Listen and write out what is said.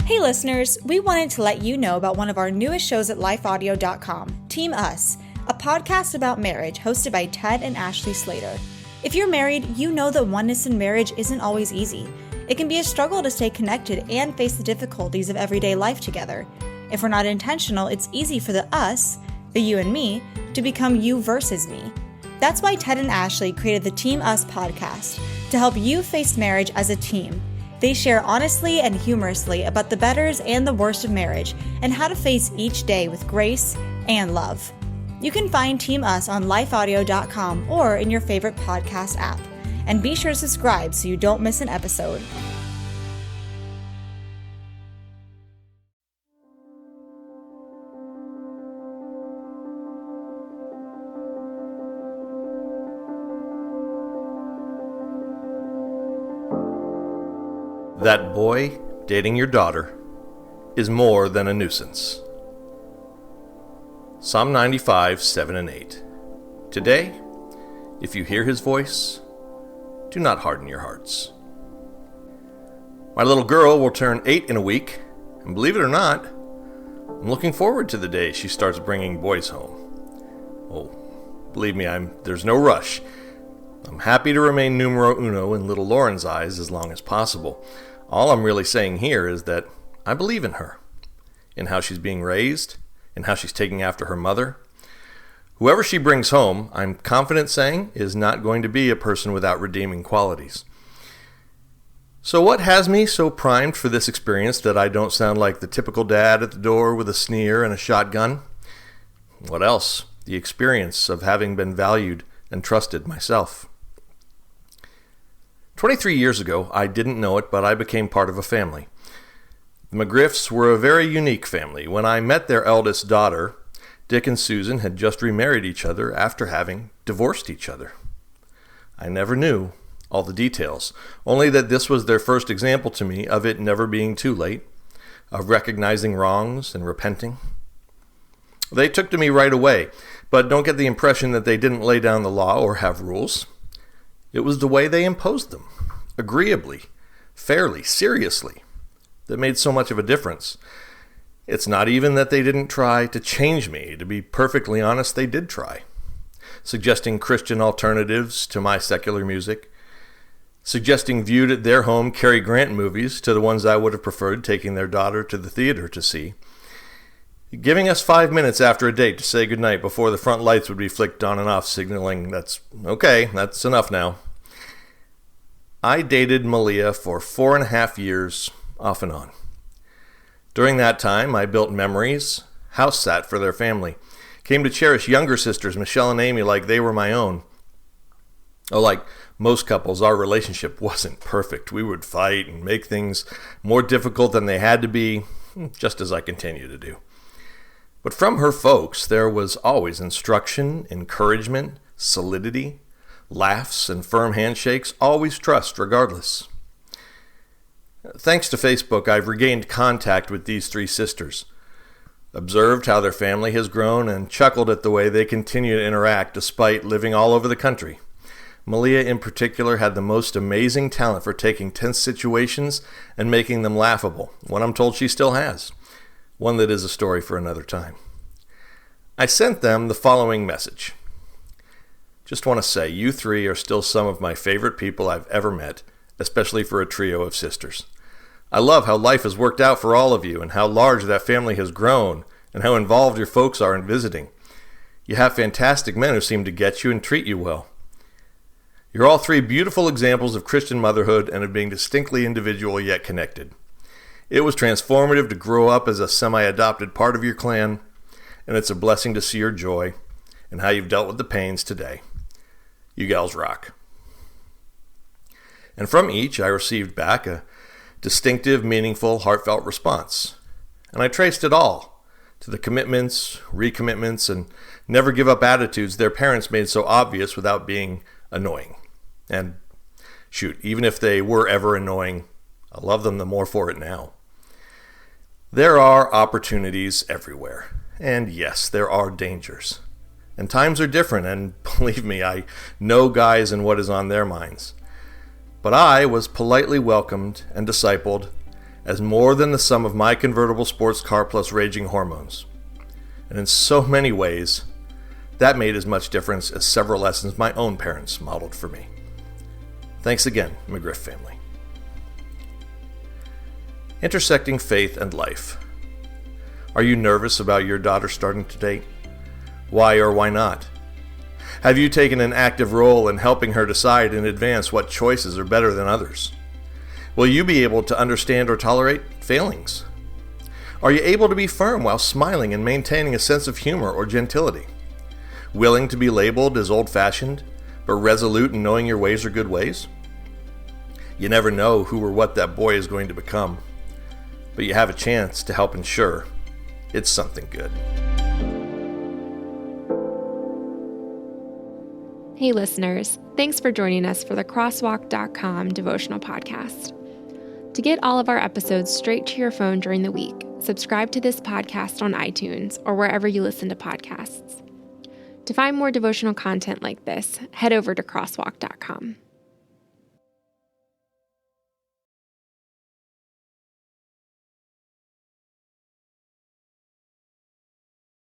Hey listeners, we wanted to let you know about one of our newest shows at lifeaudio.com, Team Us, a podcast about marriage hosted by Ted and Ashley Slater. If you're married, you know that oneness in marriage isn't always easy. It can be a struggle to stay connected and face the difficulties of everyday life together. If we're not intentional, it's easy for the us, the you and me, to become you versus me. That's why Ted and Ashley created the Team Us podcast, to help you face marriage as a team. They share honestly and humorously about the betters and the worst of marriage and how to face each day with grace and love. You can find Team Us on lifeaudio.com or in your favorite podcast app. And be sure to subscribe so you don't miss an episode. That boy dating your daughter is more than a nuisance. Psalm 95, 7 and 8. Today, if you hear his voice, do not harden your hearts. My little girl will turn 8 in a week, and believe it or not, I'm looking forward to the day she starts bringing boys home. Oh, believe me, there's no rush. I'm happy to remain numero uno in little Lauren's eyes as long as possible. All I'm really saying here is that I believe in her, in how she's being raised, in how she's taking after her mother. Whoever she brings home, I'm confident saying, is not going to be a person without redeeming qualities. So what has me so primed for this experience that I don't sound like the typical dad at the door with a sneer and a shotgun? What else? The experience of having been valued and trusted myself. 23 years ago, I didn't know it, but I became part of a family. The McGriffs were a very unique family. When I met their eldest daughter, Dick and Susan had just remarried each other after having divorced each other. I never knew all the details, only that this was their first example to me of it never being too late, of recognizing wrongs and repenting. They took to me right away, but don't get the impression that they didn't lay down the law or have rules. It was the way they imposed them, agreeably, fairly, seriously, that made so much of a difference. It's not even that they didn't try to change me. To be perfectly honest, they did try. Suggesting Christian alternatives to my secular music. Suggesting viewed at their home Cary Grant movies to the ones I would have preferred taking their daughter to the theater to see. Giving us 5 minutes after a date to say goodnight before the front lights would be flicked on and off, signaling that's okay, that's enough now. I dated Malia for 4.5 years, off and on. During that time, I built memories, house sat for their family, came to cherish younger sisters, Michelle and Amy, like they were my own. Oh, like most couples, our relationship wasn't perfect. We would fight and make things more difficult than they had to be, just as I continue to do. But from her folks, there was always instruction, encouragement, solidity, laughs, and firm handshakes, always trust regardless. Thanks to Facebook, I've regained contact with these 3 sisters, observed how their family has grown, and chuckled at the way they continue to interact despite living all over the country. Malia in particular had the most amazing talent for taking tense situations and making them laughable, one I'm told she still has, one that is a story for another time. I sent them the following message. Just want to say, you 3 are still some of my favorite people I've ever met, especially for a trio of sisters. I love how life has worked out for all of you and how large that family has grown and how involved your folks are in visiting. You have fantastic men who seem to get you and treat you well. You're all 3 beautiful examples of Christian motherhood and of being distinctly individual yet connected. It was transformative to grow up as a semi-adopted part of your clan, and it's a blessing to see your joy and how you've dealt with the pains today. You gals rock. And from each, I received back a distinctive, meaningful, heartfelt response. And I traced it all to the commitments, recommitments, and never give up attitudes their parents made so obvious without being annoying. And shoot, even if they were ever annoying, I love them the more for it now. There are opportunities everywhere. And yes, there are dangers. And times are different, and believe me, I know guys and what is on their minds. But I was politely welcomed and discipled as more than the sum of my convertible sports car plus raging hormones. And in so many ways, that made as much difference as several lessons my own parents modeled for me. Thanks again, McGriff family. Intersecting faith and life. Are you nervous about your daughter starting to date? Why or why not? Have you taken an active role in helping her decide in advance what choices are better than others? Will you be able to understand or tolerate failings? Are you able to be firm while smiling and maintaining a sense of humor or gentility? Willing to be labeled as old-fashioned, but resolute in knowing your ways are good ways? You never know who or what that boy is going to become, but you have a chance to help ensure it's something good. Hey listeners, thanks for joining us for the Crosswalk.com devotional podcast. To get all of our episodes straight to your phone during the week, subscribe to this podcast on iTunes or wherever you listen to podcasts. To find more devotional content like this, head over to Crosswalk.com.